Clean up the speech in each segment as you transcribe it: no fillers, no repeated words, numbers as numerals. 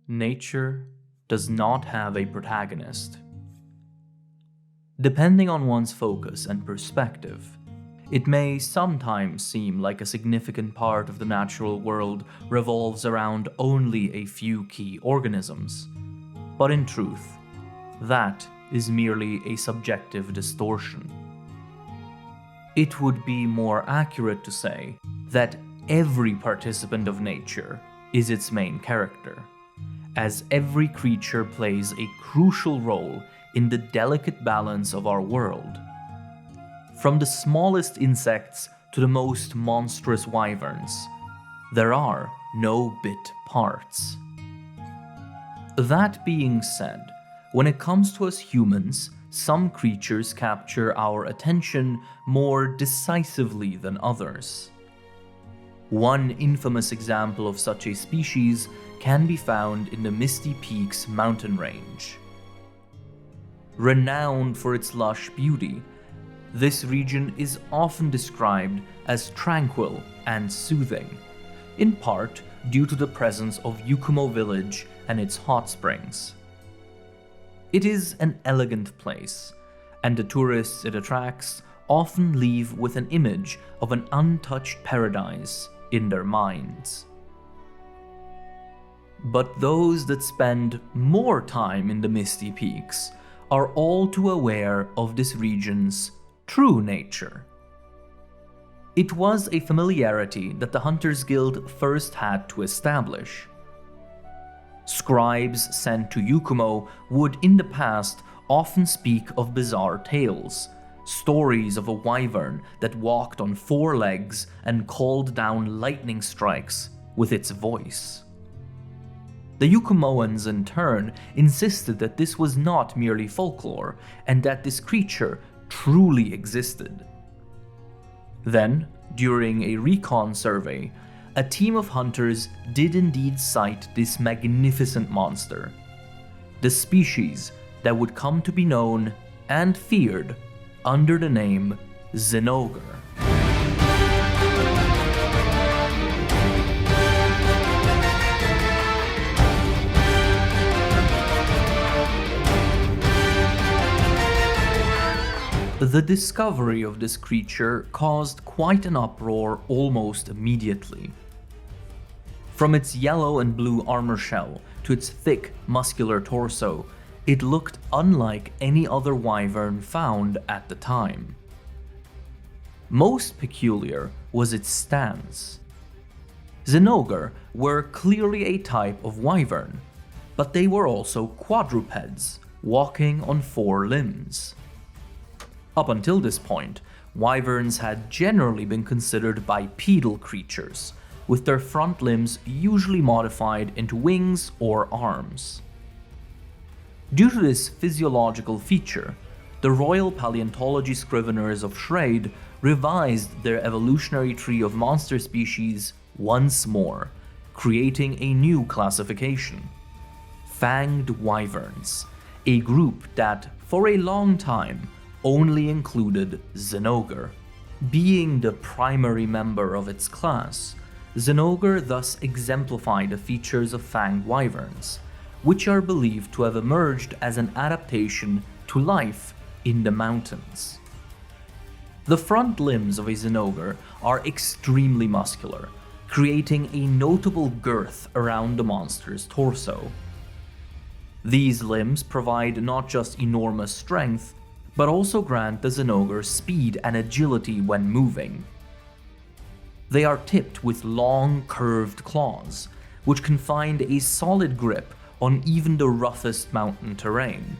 Nature does not have a protagonist. Depending on one's focus and perspective, it may sometimes seem like a significant part of the natural world revolves around only a few key organisms, but in truth, that is merely a subjective distortion. It would be more accurate to say that every participant of nature is its main character, as every creature plays a crucial role in the delicate balance of our world. From the smallest insects to the most monstrous wyverns, there are no bit parts. That being said, when it comes to us humans, some creatures capture our attention more decisively than others. One infamous example of such a species can be found in the Misty Peaks mountain range. Renowned for its lush beauty, this region is often described as tranquil and soothing, in part due to the presence of Yukumo Village and its hot springs. It is an elegant place, and the tourists it attracts often leave with an image of an untouched paradise in their minds. But those that spend more time in the Misty Peaks are all too aware of this region's true nature. It was a familiarity that the Hunters Guild first had to establish. Scribes sent to Yukumo would in the past often speak of bizarre tales, stories of a wyvern that walked on 4 legs and called down lightning strikes with its voice. The Yukumoans in turn insisted that this was not merely folklore and that this creature truly existed. Then, during a recon survey, a team of hunters did indeed sight this magnificent monster, the species that would come to be known and feared under the name Zinogre. The discovery of this creature caused quite an uproar almost immediately. From its yellow and blue armor shell to its thick, muscular torso, it looked unlike any other wyvern found at the time. Most peculiar was its stance. Zinogre were clearly a type of wyvern, but they were also quadrupeds, walking on 4 limbs. Up until this point, wyverns had generally been considered bipedal creatures, with their front limbs usually modified into wings or arms. Due to this physiological feature, the Royal Paleontology Scriveners of Schrade revised their evolutionary tree of monster species once more, creating a new classification: Fanged Wyverns, a group that, for a long time, only included Zinogre. Being the primary member of its class, Zinogre thus exemplified the features of fanged wyverns, which are believed to have emerged as an adaptation to life in the mountains. The front limbs of a Zinogre are extremely muscular, creating a notable girth around the monster's torso. These limbs provide not just enormous strength, but also grant the Zinogre speed and agility when moving. They are tipped with long, curved claws, which can find a solid grip on even the roughest mountain terrain.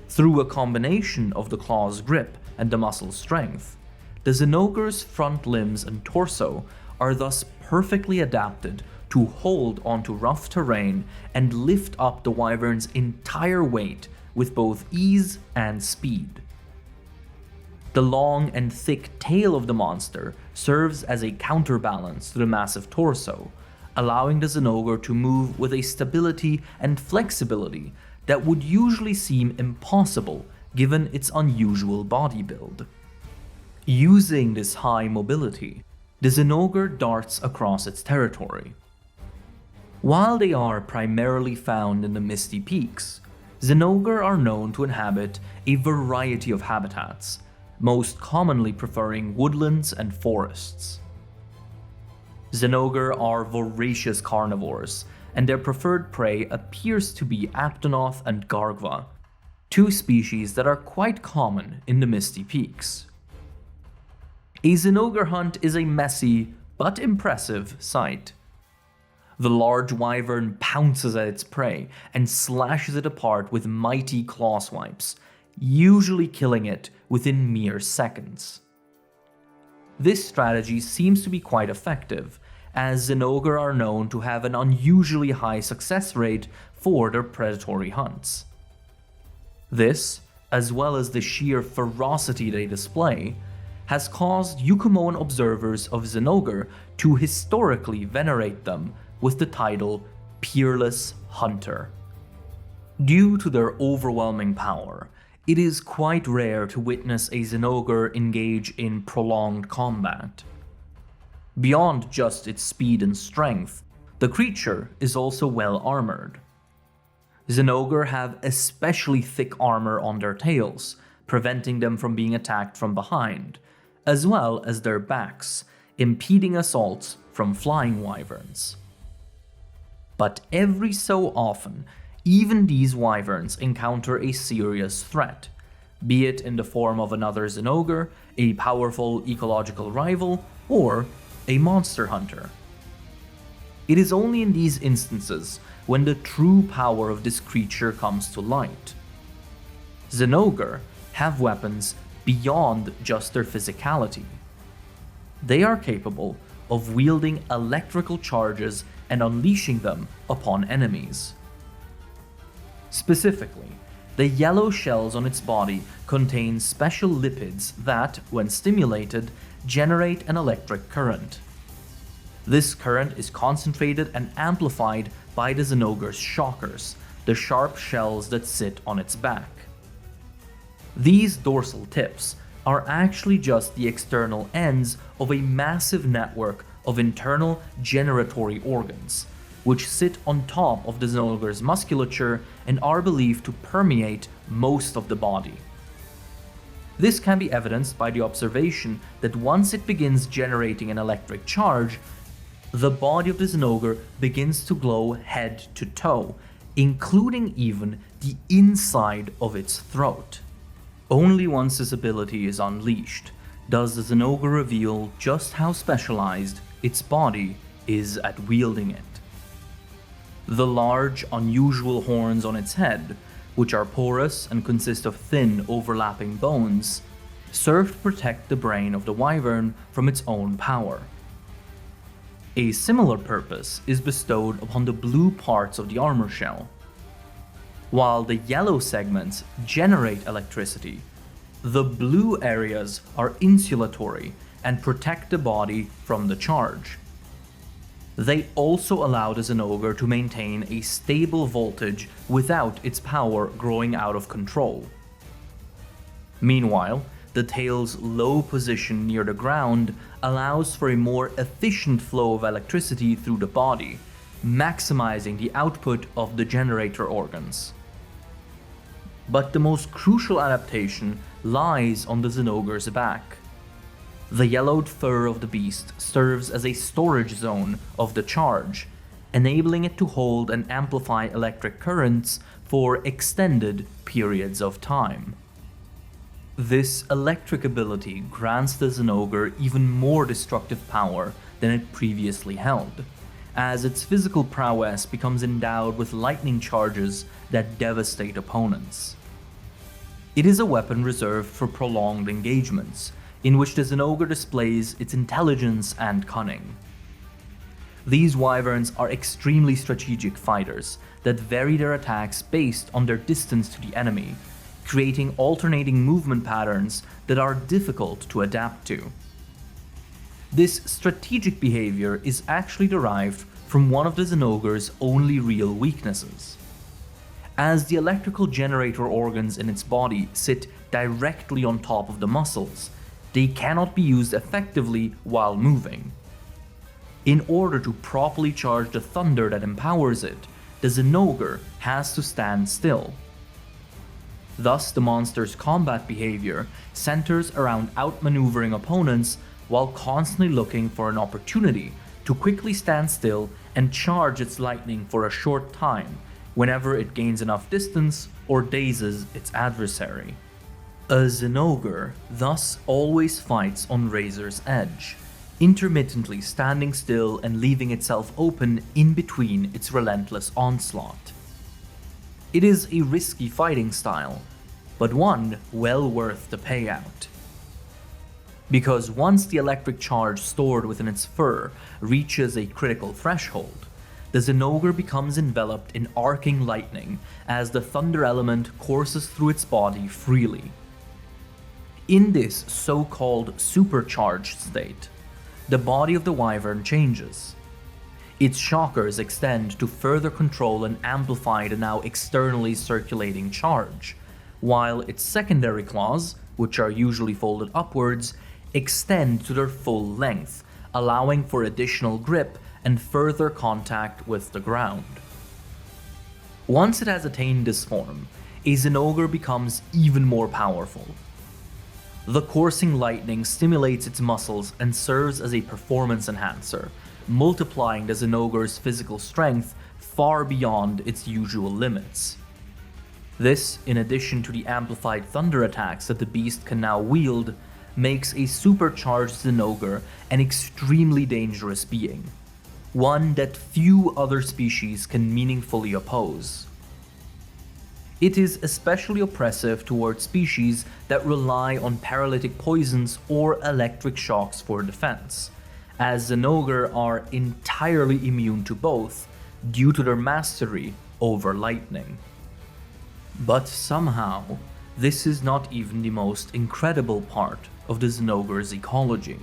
Through a combination of the claw's grip and the muscle's strength, the Zinogre's front limbs and torso are thus perfectly adapted to hold onto rough terrain and lift up the wyvern's entire weight with both ease and speed. The long and thick tail of the monster serves as a counterbalance to the massive torso, allowing the Zinogre to move with a stability and flexibility that would usually seem impossible given its unusual body build. Using this high mobility, the Zinogre darts across its territory. While they are primarily found in the misty peaks, Zinogre are known to inhabit a variety of habitats, most commonly preferring woodlands and forests. Zinogre are voracious carnivores, and their preferred prey appears to be Aptonoth and Gargva, two species that are quite common in the misty peaks. A Zinogre hunt is a messy but impressive sight. The large wyvern pounces at its prey and slashes it apart with mighty claw swipes, usually killing it within mere seconds. This strategy seems to be quite effective, as Zinogre are known to have an unusually high success rate for their predatory hunts. This, as well as the sheer ferocity they display, has caused Yukumoan observers of Zinogre to historically venerate them with the title Peerless Hunter. Due to their overwhelming power, it is quite rare to witness a Zinogre engage in prolonged combat. Beyond just its speed and strength, the creature is also well armored. Zinogre have especially thick armor on their tails, preventing them from being attacked from behind, as well as their backs, impeding assaults from flying wyverns. But every so often, even these wyverns encounter a serious threat, be it in the form of another Zinogre, a powerful ecological rival, or a monster hunter. It is only in these instances when the true power of this creature comes to light. Zinogre have weapons beyond just their physicality. They are capable of wielding electrical charges and unleashing them upon enemies. Specifically, the yellow shells on its body contain special lipids that, when stimulated, generate an electric current. This current is concentrated and amplified by the Zinogre's shockers, the sharp shells that sit on its back. These dorsal tips are actually just the external ends of a massive network of internal generatory organs, which sit on top of the Zinogre's musculature and are believed to permeate most of the body. This can be evidenced by the observation that once it begins generating an electric charge, the body of the Zinogre begins to glow head to toe, including even the inside of its throat. Only once this ability is unleashed does the Zinogre reveal just how specialized its body is at wielding it. The large, unusual horns on its head, which are porous and consist of thin, overlapping bones, serve to protect the brain of the wyvern from its own power. A similar purpose is bestowed upon the blue parts of the armor shell. While the yellow segments generate electricity, the blue areas are insulatory and protect the body from the charge. They also allow the Zinogre to maintain a stable voltage without its power growing out of control. Meanwhile, the tail's low position near the ground allows for a more efficient flow of electricity through the body, maximizing the output of the generator organs. But the most crucial adaptation lies on the Zinogre's back. The yellowed fur of the beast serves as a storage zone of the charge, enabling it to hold and amplify electric currents for extended periods of time. This electric ability grants the Zinogre even more destructive power than it previously held, as its physical prowess becomes endowed with lightning charges that devastate opponents. It is a weapon reserved for prolonged engagements, in which the Zinogre displays its intelligence and cunning. These wyverns are extremely strategic fighters that vary their attacks based on their distance to the enemy, creating alternating movement patterns that are difficult to adapt to. This strategic behavior is actually derived from one of the Zinogre's only real weaknesses. As the electrical generator organs in its body sit directly on top of the muscles, they cannot be used effectively while moving. In order to properly charge the thunder that empowers it, the Zinogre has to stand still. Thus, the monster's combat behavior centers around outmaneuvering opponents while constantly looking for an opportunity to quickly stand still and charge its lightning for a short time whenever it gains enough distance or dazes its adversary. A Zinogre thus always fights on razor's edge, intermittently standing still and leaving itself open in between its relentless onslaught. It is a risky fighting style, but one well worth the payout. Because once the electric charge stored within its fur reaches a critical threshold, the Zinogre becomes enveloped in arcing lightning as the thunder element courses through its body freely. In this so-called supercharged state, the body of the wyvern changes. Its shockers extend to further control and amplify the now externally circulating charge, while its secondary claws, which are usually folded upwards, extend to their full length, allowing for additional grip and further contact with the ground. Once it has attained this form, a Zinogre becomes even more powerful. The coursing lightning stimulates its muscles and serves as a performance enhancer, multiplying the Zinogre's physical strength far beyond its usual limits. This, in addition to the amplified thunder attacks that the beast can now wield, makes a supercharged Zinogre an extremely dangerous being, one that few other species can meaningfully oppose. It is especially oppressive towards species that rely on paralytic poisons or electric shocks for defense, as Zinogre are entirely immune to both due to their mastery over lightning. But somehow, this is not even the most incredible part of the Zinogre's ecology.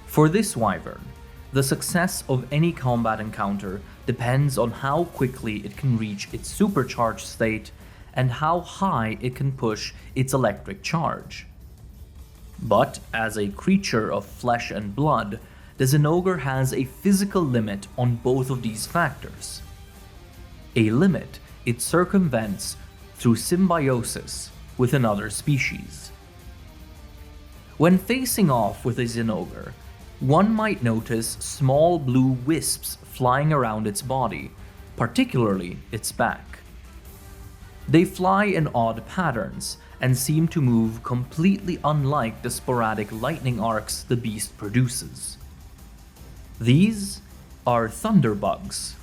For this wyvern, the success of any combat encounter depends on how quickly it can reach its supercharged state and how high it can push its electric charge. But as a creature of flesh and blood, the Zinogre has a physical limit on both of these factors. A limit it circumvents through symbiosis with another species. When facing off with a Zinogre, one might notice small blue wisps flying around its body, particularly its back. They fly in odd patterns and seem to move completely unlike the sporadic lightning arcs the beast produces. These are thunderbugs,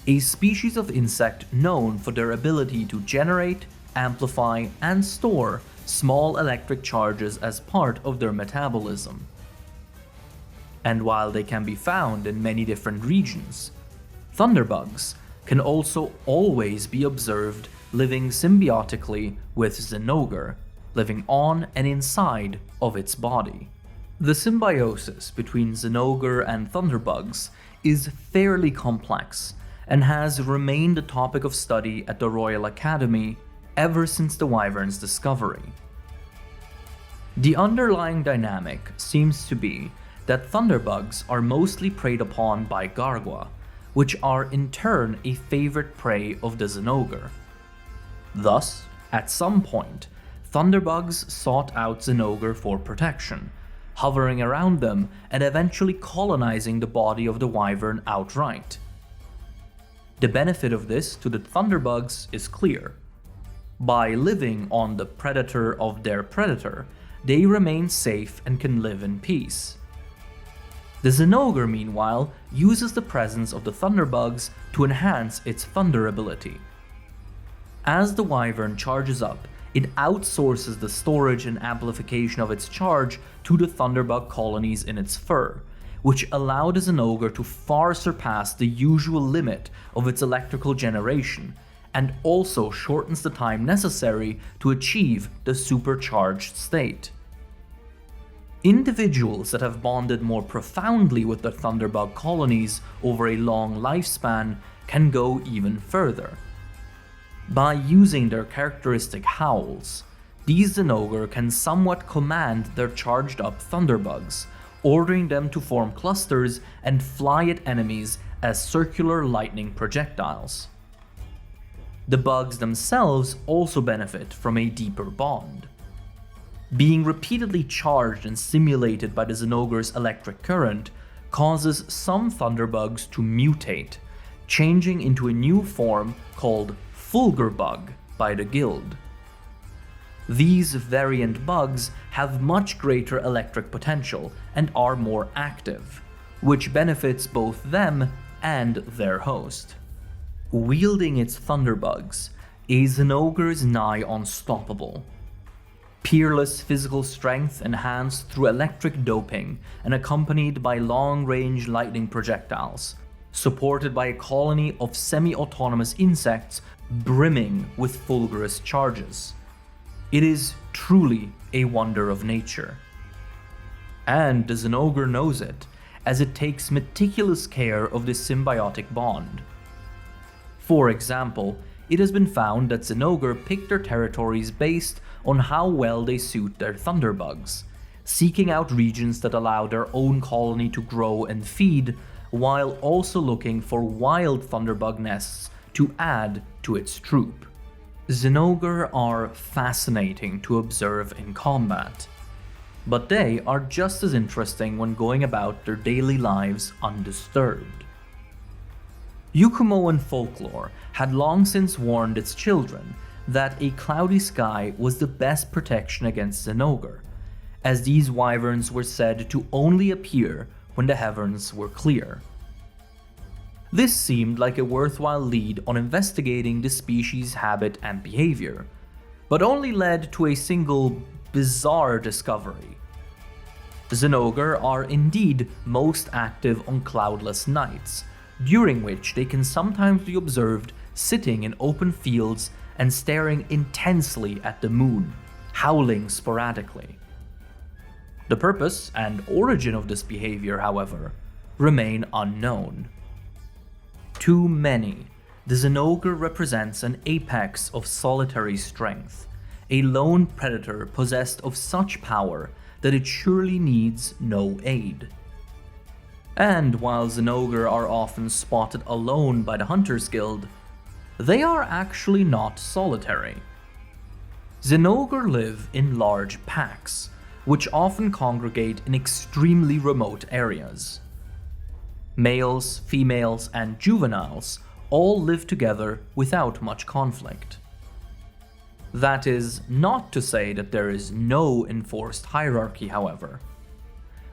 a species of insect known for their ability to generate, amplify, and store small electric charges as part of their metabolism. And while they can be found in many different regions, thunderbugs can also always be observed living symbiotically with Zinogre, living on and inside of its body. The symbiosis between Zinogre and thunderbugs is fairly complex and has remained a topic of study at the Royal Academy ever since the wyvern's discovery. The underlying dynamic seems to be that thunderbugs are mostly preyed upon by gargua, which are in turn a favorite prey of the Zinogre. Thus, at some point, thunderbugs sought out Zinogre for protection, hovering around them and eventually colonizing the body of the wyvern outright. The benefit of this to the thunderbugs is clear. By living on the predator of their predator, they remain safe and can live in peace. The Zinogre, meanwhile, uses the presence of the thunderbugs to enhance its thunder ability. As the wyvern charges up, it outsources the storage and amplification of its charge to the thunderbug colonies in its fur, which allow the Zinogre to far surpass the usual limit of its electrical generation, and also shortens the time necessary to achieve the supercharged state. Individuals that have bonded more profoundly with the thunderbug colonies over a long lifespan can go even further. By using their characteristic howls, these Zinogre can somewhat command their charged up thunderbugs, ordering them to form clusters and fly at enemies as circular lightning projectiles. The bugs themselves also benefit from a deeper bond. Being repeatedly charged and stimulated by the Zinogre's electric current causes some thunderbugs to mutate, changing into a new form called Fulgur bug by the guild. These variant bugs have much greater electric potential and are more active, which benefits both them and their host. Wielding its thunderbugs, a Zinogre is nigh unstoppable. Peerless physical strength enhanced through electric doping and accompanied by long-range lightning projectiles, supported by a colony of semi-autonomous insects brimming with fulgurous charges. It is truly a wonder of nature. And the Zinogre knows it, as it takes meticulous care of this symbiotic bond. For example, it has been found that Zinogre pick their territories based on how well they suit their thunderbugs, seeking out regions that allow their own colony to grow and feed, while also looking for wild thunderbug nests to add to its troop. Zinogre are fascinating to observe in combat, but they are just as interesting when going about their daily lives undisturbed. Yukumoan folklore had long since warned its children that a cloudy sky was the best protection against Zinogre, as these wyverns were said to only appear when the heavens were clear. This seemed like a worthwhile lead on investigating the species' habit and behavior, but only led to a single bizarre discovery. Zinogre are indeed most active on cloudless nights, during which they can sometimes be observed sitting in open fields and staring intensely at the moon, howling sporadically. The purpose and origin of this behavior, however, remain unknown. To many, the Zinogre represents an apex of solitary strength, a lone predator possessed of such power that it surely needs no aid. And while Zinogre are often spotted alone by the Hunters Guild, they are actually not solitary. Zinogre live in large packs, which often congregate in extremely remote areas. Males, females, and juveniles all live together without much conflict. That is not to say that there is no enforced hierarchy, however.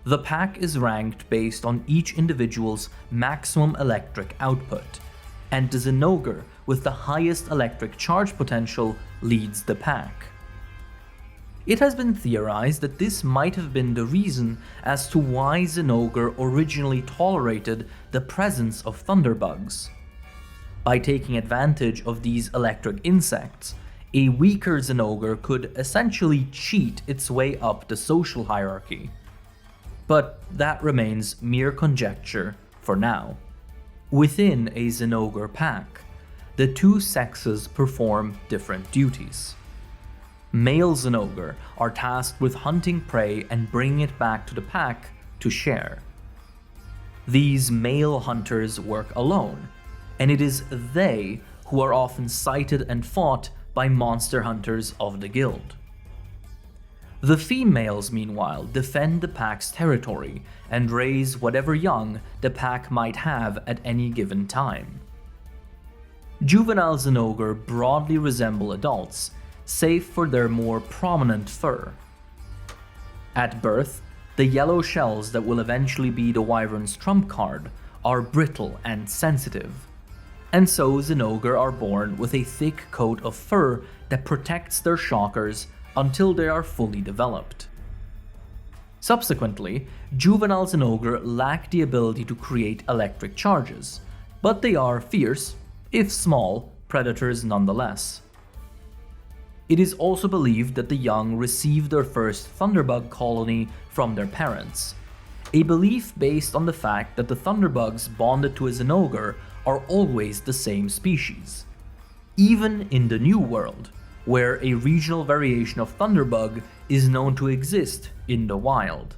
The pack is ranked based on each individual's maximum electric output, and the Zinogre with the highest electric charge potential leads the pack. It has been theorized that this might have been the reason as to why Zinogre originally tolerated the presence of thunderbugs. By taking advantage of these electric insects, a weaker Zinogre could essentially cheat its way up the social hierarchy. But that remains mere conjecture for now. Within a Zinogre pack, the two sexes perform different duties. Male Zinogre are tasked with hunting prey and bringing it back to the pack to share. These male hunters work alone, and it is they who are often sighted and fought by monster hunters of the guild. The females, meanwhile, defend the pack's territory and raise whatever young the pack might have at any given time. Juvenile Zinogre broadly resemble adults, save for their more prominent fur. At birth, the yellow shells that will eventually be the wyvern's trump card are brittle and sensitive, and so Zinogre are born with a thick coat of fur that protects their shockers until they are fully developed. Subsequently, juvenile Zinogre lack the ability to create electric charges, but they are fierce, if small, predators nonetheless. It is also believed that the young receive their first thunderbug colony from their parents, a belief based on the fact that the thunderbugs bonded to a Zinogre are always the same species. Even in the New World, where a regional variation of thunderbug is known to exist in the wild.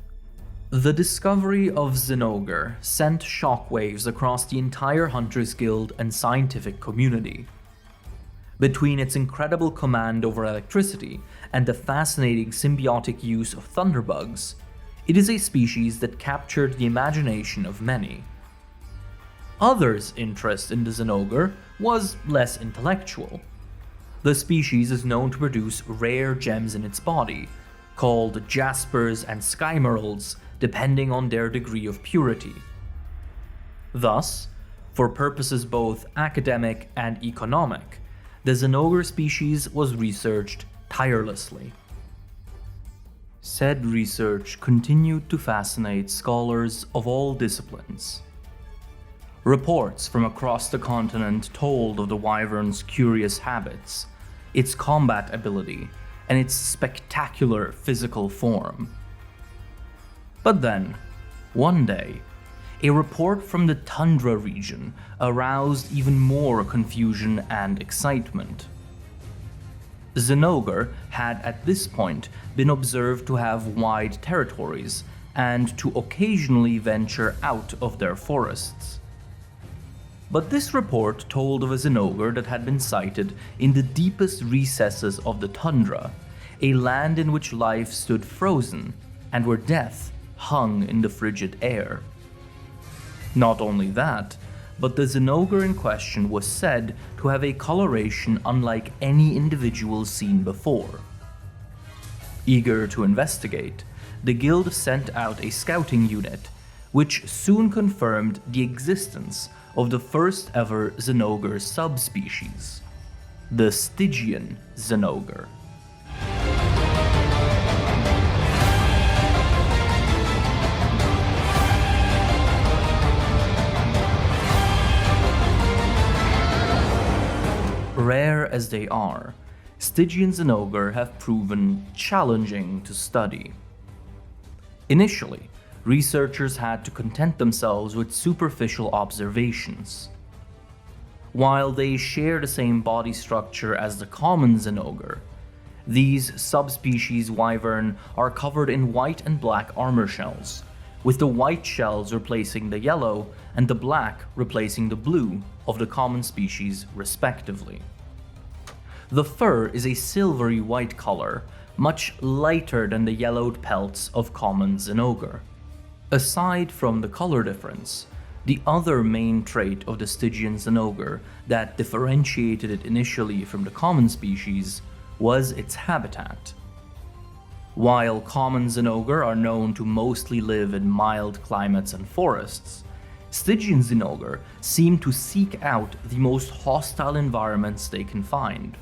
The discovery of Zinogre sent shockwaves across the entire Hunters Guild and scientific community. Between its incredible command over electricity and the fascinating symbiotic use of thunderbugs, it is a species that captured the imagination of many. Others' interest in the Zinogre was less intellectual. The species is known to produce rare gems in its body, called jaspers and skymeralds, depending on their degree of purity. Thus, for purposes both academic and economic, the Zinogre species was researched tirelessly. Said research continued to fascinate scholars of all disciplines. Reports from across the continent told of the wyvern's curious habits, its combat ability, and its spectacular physical form. But then, one day, a report from the tundra region aroused even more confusion and excitement. Zinogre had at this point been observed to have wide territories and to occasionally venture out of their forests. But this report told of a Zinogre that had been sighted in the deepest recesses of the tundra, a land in which life stood frozen and where death hung in the frigid air. Not only that, but the Zinogre in question was said to have a coloration unlike any individual seen before. Eager to investigate, the guild sent out a scouting unit, which soon confirmed the existence of the first ever Zinogre subspecies, the Stygian Zinogre. Rare as they are, Stygian Zinogre have proven challenging to study. Initially, researchers had to content themselves with superficial observations. While they share the same body structure as the common Zinogre, these subspecies wyvern are covered in white and black armor shells, with the white shells replacing the yellow and the black replacing the blue of the common species respectively. The fur is a silvery white color, much lighter than the yellowed pelts of common Zinogre. Aside from the color difference, the other main trait of the Stygian Zinogre that differentiated it initially from the common species was its habitat. While common Zinogre are known to mostly live in mild climates and forests, Stygian Zinogre seem to seek out the most hostile environments they can find.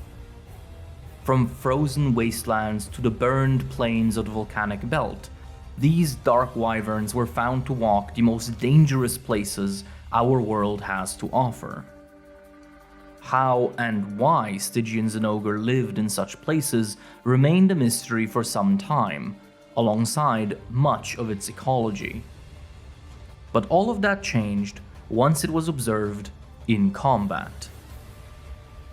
From frozen wastelands to the burned plains of the volcanic belt, these dark wyverns were found to walk the most dangerous places our world has to offer. How and why Stygian Zinogre lived in such places remained a mystery for some time, alongside much of its ecology. But all of that changed once it was observed in combat.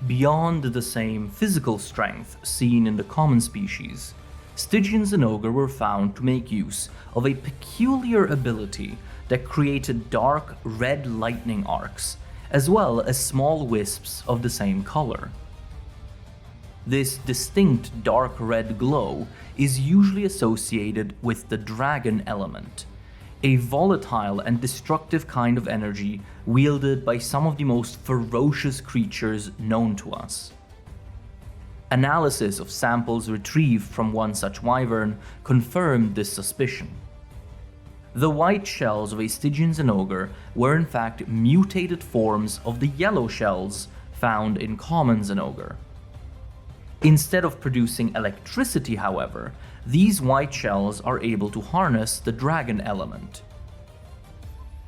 Beyond the same physical strength seen in the common species, Stygian Zinogre were found to make use of a peculiar ability that created dark red lightning arcs, as well as small wisps of the same color. This distinct dark red glow is usually associated with the dragon element, a volatile and destructive kind of energy wielded by some of the most ferocious creatures known to us. Analysis of samples retrieved from one such wyvern confirmed this suspicion. The white shells of a Stygian Zinogre were in fact mutated forms of the yellow shells found in common Zinogre. Instead of producing electricity, however, these white shells are able to harness the dragon element.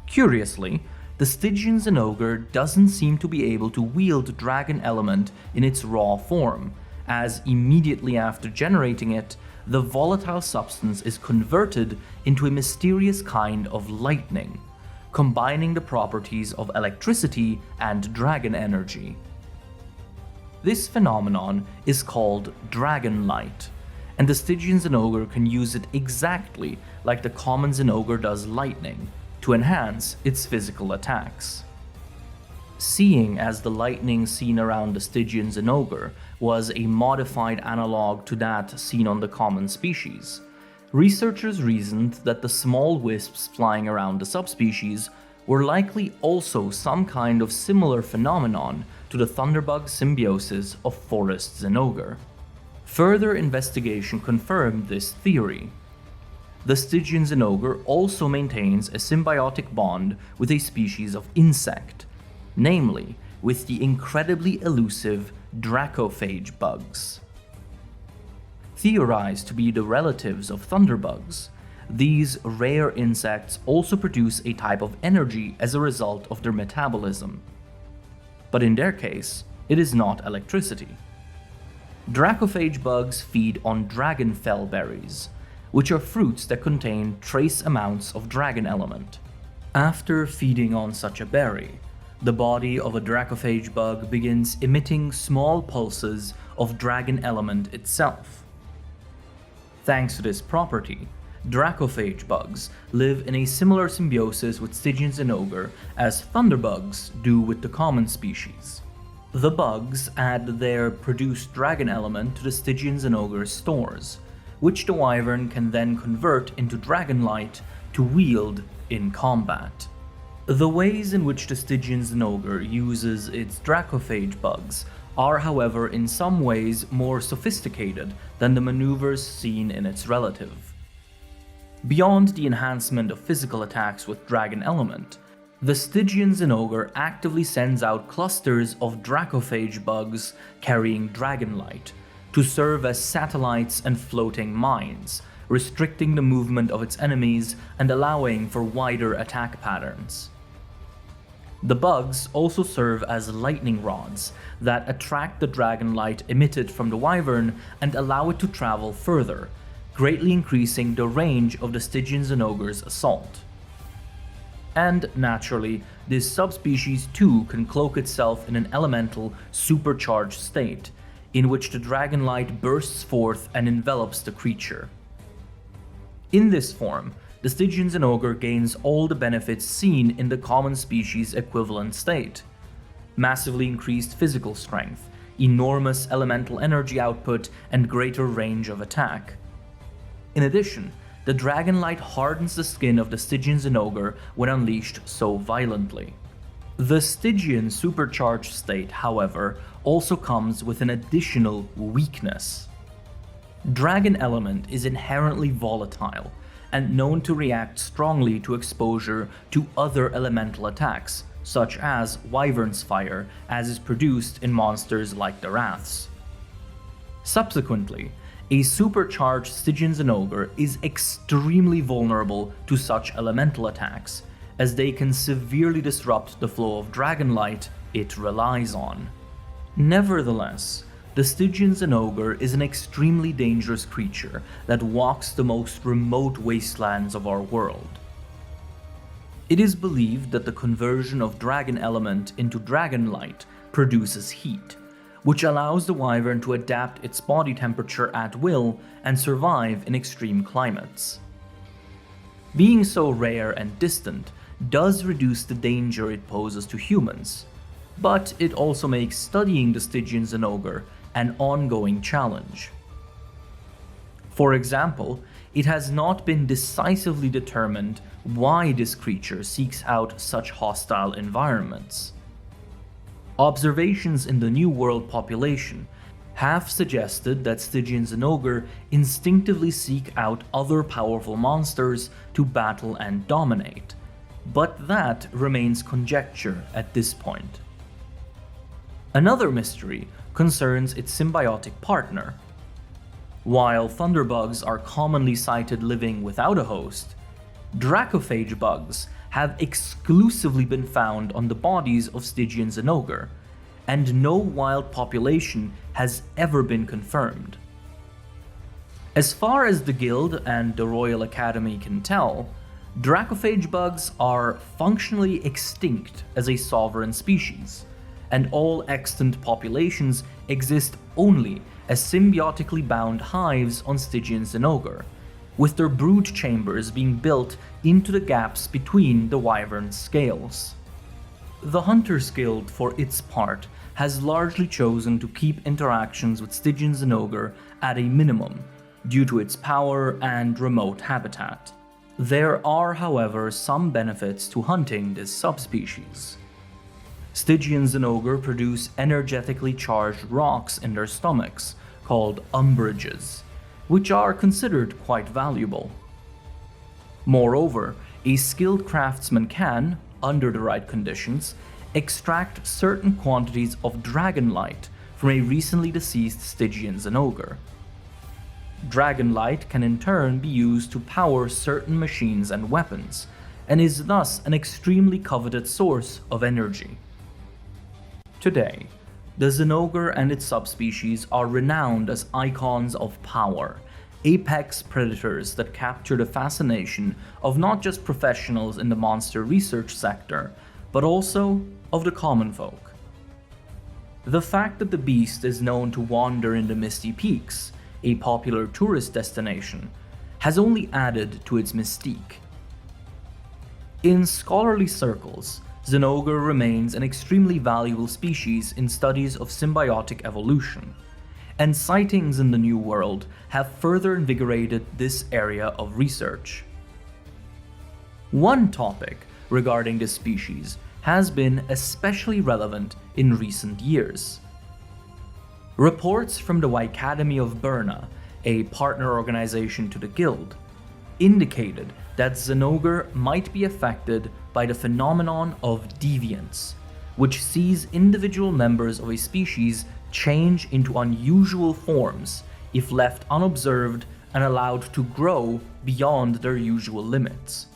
Curiously, the Stygian Zinogre doesn't seem to be able to wield the dragon element in its raw form, as immediately after generating it, the volatile substance is converted into a mysterious kind of lightning, combining the properties of electricity and dragon energy. This phenomenon is called dragon light, and the Stygian Zinogre can use it exactly like the common Zinogre does lightning, to enhance its physical attacks. Seeing as the lightning seen around the Stygian Zinogre was a modified analog to that seen on the common species, researchers reasoned that the small wisps flying around the subspecies were likely also some kind of similar phenomenon to the thunderbug symbiosis of forest Zinogre. Further investigation confirmed this theory. The Stygian Zinogre also maintains a symbiotic bond with a species of insect, namely with the incredibly elusive dracophage bugs. Theorized to be the relatives of thunderbugs, these rare insects also produce a type of energy as a result of their metabolism. But in their case, it is not electricity. Dracophage bugs feed on dragonfell berries, which are fruits that contain trace amounts of dragon element. After feeding on such a berry, the body of a dracophage bug begins emitting small pulses of dragon element itself. Thanks to this property, dracophage bugs live in a similar symbiosis with Stygian Zinogre as thunderbugs do with the common species. The bugs add their produced dragon element to the Stygian Zinogre's stores, which the wyvern can then convert into dragonlight to wield in combat. The ways in which the Stygian Zinogre uses its dracophage bugs are, however, in some ways more sophisticated than the maneuvers seen in its relative. Beyond the enhancement of physical attacks with dragon element, the Stygian Zinogre actively sends out clusters of dracophage bugs carrying dragonlight to serve as satellites and floating mines, restricting the movement of its enemies and allowing for wider attack patterns. The bugs also serve as lightning rods that attract the dragon light emitted from the wyvern and allow it to travel further, greatly increasing the range of the Stygian Zinogre's assault. And naturally, this subspecies too can cloak itself in an elemental, supercharged state, in which the dragon light bursts forth and envelops the creature. In this form, the Stygian Zinogre gains all the benefits seen in the common species equivalent state: massively increased physical strength, enormous elemental energy output, and greater range of attack. In addition, the dragonlight hardens the skin of the Stygian Zinogre when unleashed so violently. The Stygian supercharged state, however, also comes with an additional weakness. Dragon element is inherently volatile and known to react strongly to exposure to other elemental attacks, such as Wyvern's Fire, as is produced in monsters like the Wraths. Subsequently, a supercharged Stygian Zinogre is extremely vulnerable to such elemental attacks, as they can severely disrupt the flow of dragonlight it relies on. Nevertheless, the Stygian Zinogre is an extremely dangerous creature that walks the most remote wastelands of our world. It is believed that the conversion of dragon element into dragonlight produces heat, which allows the wyvern to adapt its body temperature at will and survive in extreme climates. Being so rare and distant does reduce the danger it poses to humans, but it also makes studying the Stygian Zinogre an ongoing challenge. For example, it has not been decisively determined why this creature seeks out such hostile environments. Observations in the New World population have suggested that Stygian Zinogre instinctively seek out other powerful monsters to battle and dominate, but that remains conjecture at this point. Another mystery concerns its symbiotic partner. While thunderbugs are commonly sighted living without a host, dracophage bugs have exclusively been found on the bodies of Stygian Zinogre, and no wild population has ever been confirmed. As far as the Guild and the Royal Academy can tell, dracophage bugs are functionally extinct as a sovereign species, and all extant populations exist only as symbiotically bound hives on Stygian Zinogre, with their brood chambers being built into the gaps between the wyvern's scales. The Hunters Guild, for its part, has largely chosen to keep interactions with Stygian Zinogre at a minimum, due to its power and remote habitat. There are, however, some benefits to hunting this subspecies. Stygian Zinogre produce energetically charged rocks in their stomachs, called umbrages, which are considered quite valuable. Moreover, a skilled craftsman can, under the right conditions, extract certain quantities of dragonlight from a recently deceased Stygian Zinogre. Dragonlight can in turn be used to power certain machines and weapons, and is thus an extremely coveted source of energy. Today, the Zinogre and its subspecies are renowned as icons of power, apex predators that capture the fascination of not just professionals in the monster research sector, but also of the common folk. The fact that the beast is known to wander in the Misty Peaks, a popular tourist destination, has only added to its mystique. In scholarly circles, Zinogre remains an extremely valuable species in studies of symbiotic evolution, and sightings in the New World have further invigorated this area of research. One topic regarding this species has been especially relevant in recent years. Reports from the Academy of Berna, a partner organization to the Guild, indicated that Zinogre might be affected by the phenomenon of deviance, which sees individual members of a species change into unusual forms if left unobserved and allowed to grow beyond their usual limits.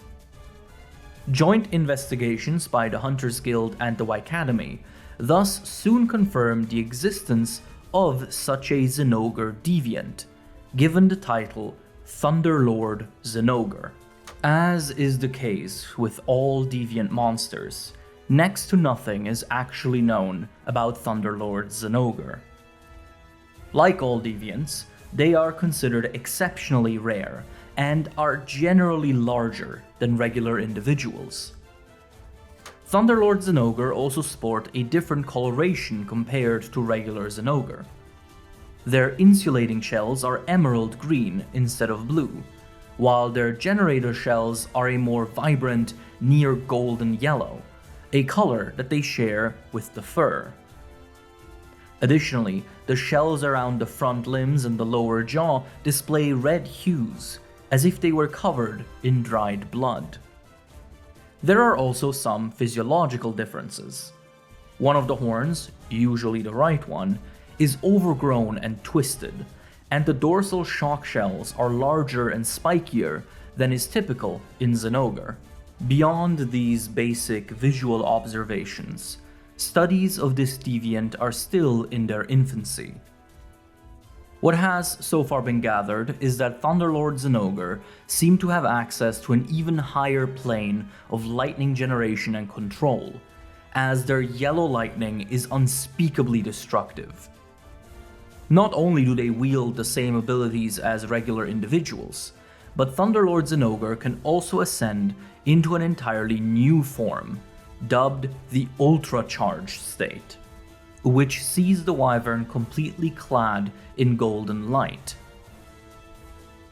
Joint investigations by the Hunters Guild and the Academy thus soon confirmed the existence of such a Zinogre deviant, given the title Thunderlord Zinogre. As is the case with all deviant monsters, next to nothing is actually known about Thunderlord Zinogre. Like all deviants, they are considered exceptionally rare and are generally larger than regular individuals. Thunderlord Zinogre also sport a different coloration compared to regular Zinogre. Their insulating shells are emerald green instead of blue, while their generator shells are a more vibrant, near golden yellow, a color that they share with the fur. Additionally, the shells around the front limbs and the lower jaw display red hues, as if they were covered in dried blood. There are also some physiological differences. One of the horns, usually the right one, is overgrown and twisted, and the dorsal shock shells are larger and spikier than is typical in Zinogre. Beyond these basic visual observations, studies of this deviant are still in their infancy. What has so far been gathered is that Thunderlord Zinogre seem to have access to an even higher plane of lightning generation and control, as their yellow lightning is unspeakably destructive. Not only do they wield the same abilities as regular individuals, but Thunderlord Zinogre can also ascend into an entirely new form, dubbed the Ultra-Charged state, which sees the wyvern completely clad in golden light.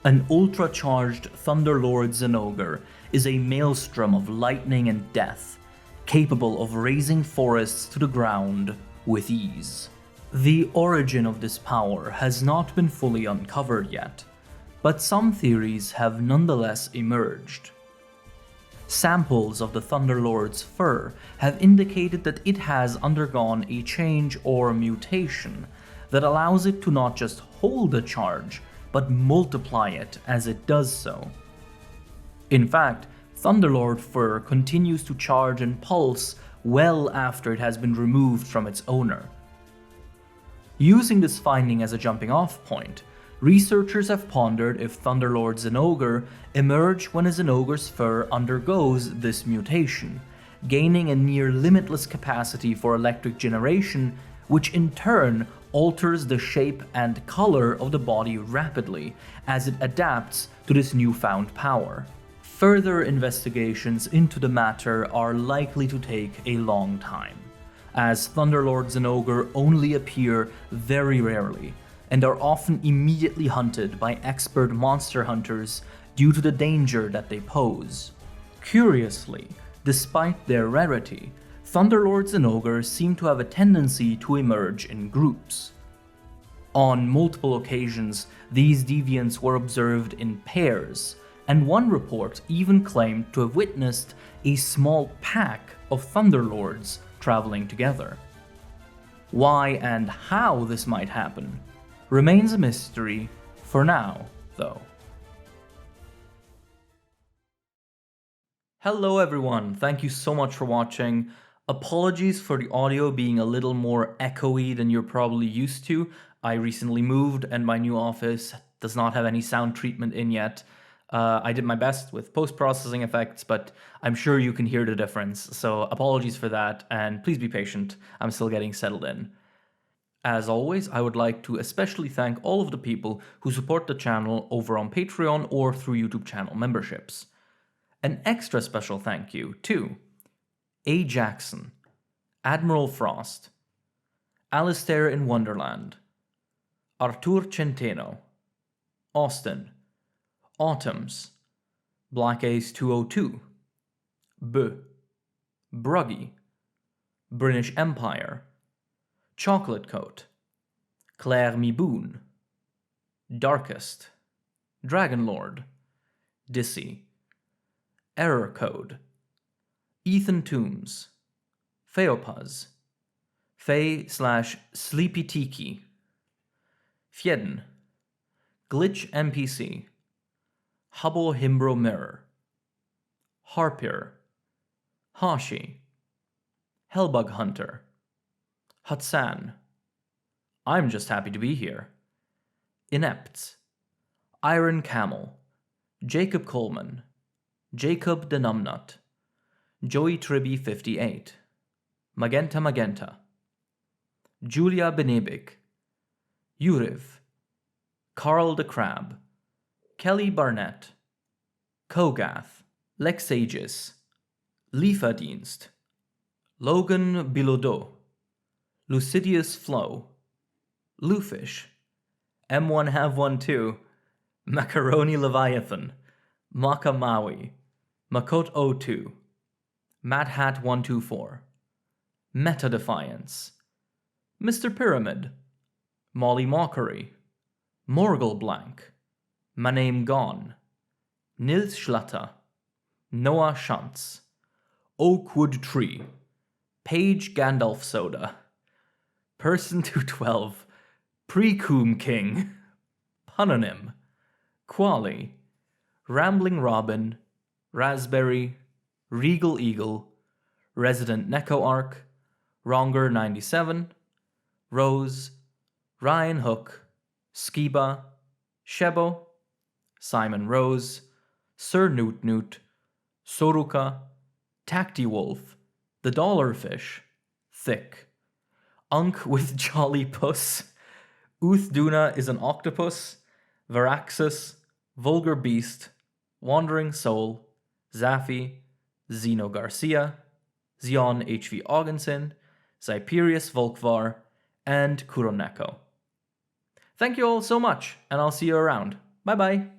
An ultra-charged Thunderlord Zinogre is a maelstrom of lightning and death, capable of razing forests to the ground with ease. The origin of this power has not been fully uncovered yet, but some theories have nonetheless emerged. Samples of the Thunderlord's fur have indicated that it has undergone a change or mutation that allows it to not just hold a charge, but multiply it as it does so. In fact, Thunderlord fur continues to charge and pulse well after it has been removed from its owner. Using this finding as a jumping-off point, researchers have pondered if Thunderlord Zinogre emerge when a Zinogre's fur undergoes this mutation, gaining a near limitless capacity for electric generation, which in turn alters the shape and color of the body rapidly as it adapts to this newfound power. Further investigations into the matter are likely to take a long time, as Thunderlord Zinogre only appear very rarely and are often immediately hunted by expert monster hunters due to the danger that they pose. Curiously, despite their rarity, Thunderlord Zinogre seem to have a tendency to emerge in groups. On multiple occasions, these deviants were observed in pairs, and one report even claimed to have witnessed a small pack of Thunderlords traveling together. Why and how this might happen remains a mystery for now, though. Hello everyone, thank you so much for watching. Apologies for the audio being a little more echoey than you're probably used to. I recently moved and my new office does not have any sound treatment in yet. I did my best with post-processing effects, but I'm sure you can hear the difference, so apologies for that, and please be patient, I'm still getting settled in. As always, I would like to especially thank all of the people who support the channel over on Patreon or through YouTube channel memberships. An extra special thank you to A. Jackson, Admiral Frost, Alistair in Wonderland, Artur Centeno, Austin, Autumns, Black Ace 202, Bruggy, British Empire, Chocolate Coat, Claire Miboon, Darkest, Dragonlord, Dissy, Error Code, Ethan Toombs, Feopuz, Faye/Sleepy Tiki, Fjedden, Glitch NPC, Hubble Himbro Mirror, Harpier, Hashi, Hellbug Hunter, Hutsan, I'm just happy to be here, Inept, Iron Camel, Jacob Coleman, Jacob the Numbnut, Joey Tribby 58, Magenta, Julia Benebik, Yuriv, Carl the Crab, Kelly Barnett, Kogath, Lexaegis, Lieferdienst, Logan Bilodeau, Lucidius Flow, Lufish, M1 Have One Too, Macaroni Leviathan, Maka Maui, Makot 02, Mad Hat 124, Meta Defiance, Mr. Pyramid, Molly Mockery, Morgul Blank, Maname Gone, Nils Schlatter, Noah Schantz, Oakwood Tree, Paige Gandalf Soda, Person 212, Precoom King, Punonym, Quali, Rambling Robin, Raspberry, Regal Eagle, Resident Neko Arc, Wronger 97, Rose, Ryan Hook, Skiba, Shebo, Simon Rose, Sir Newt, Soruka, Tacty Wolf, The Dollarfish, Thick, Unk with Jolly Puss, Uth Duna is an Octopus, Varaxus, Vulgar Beast, Wandering Soul, Zaffi, Zeno Garcia, Zion HV Augenson, Zyperius Volkvar, and Kuroneko. Thank you all so much, and I'll see you around. Bye bye!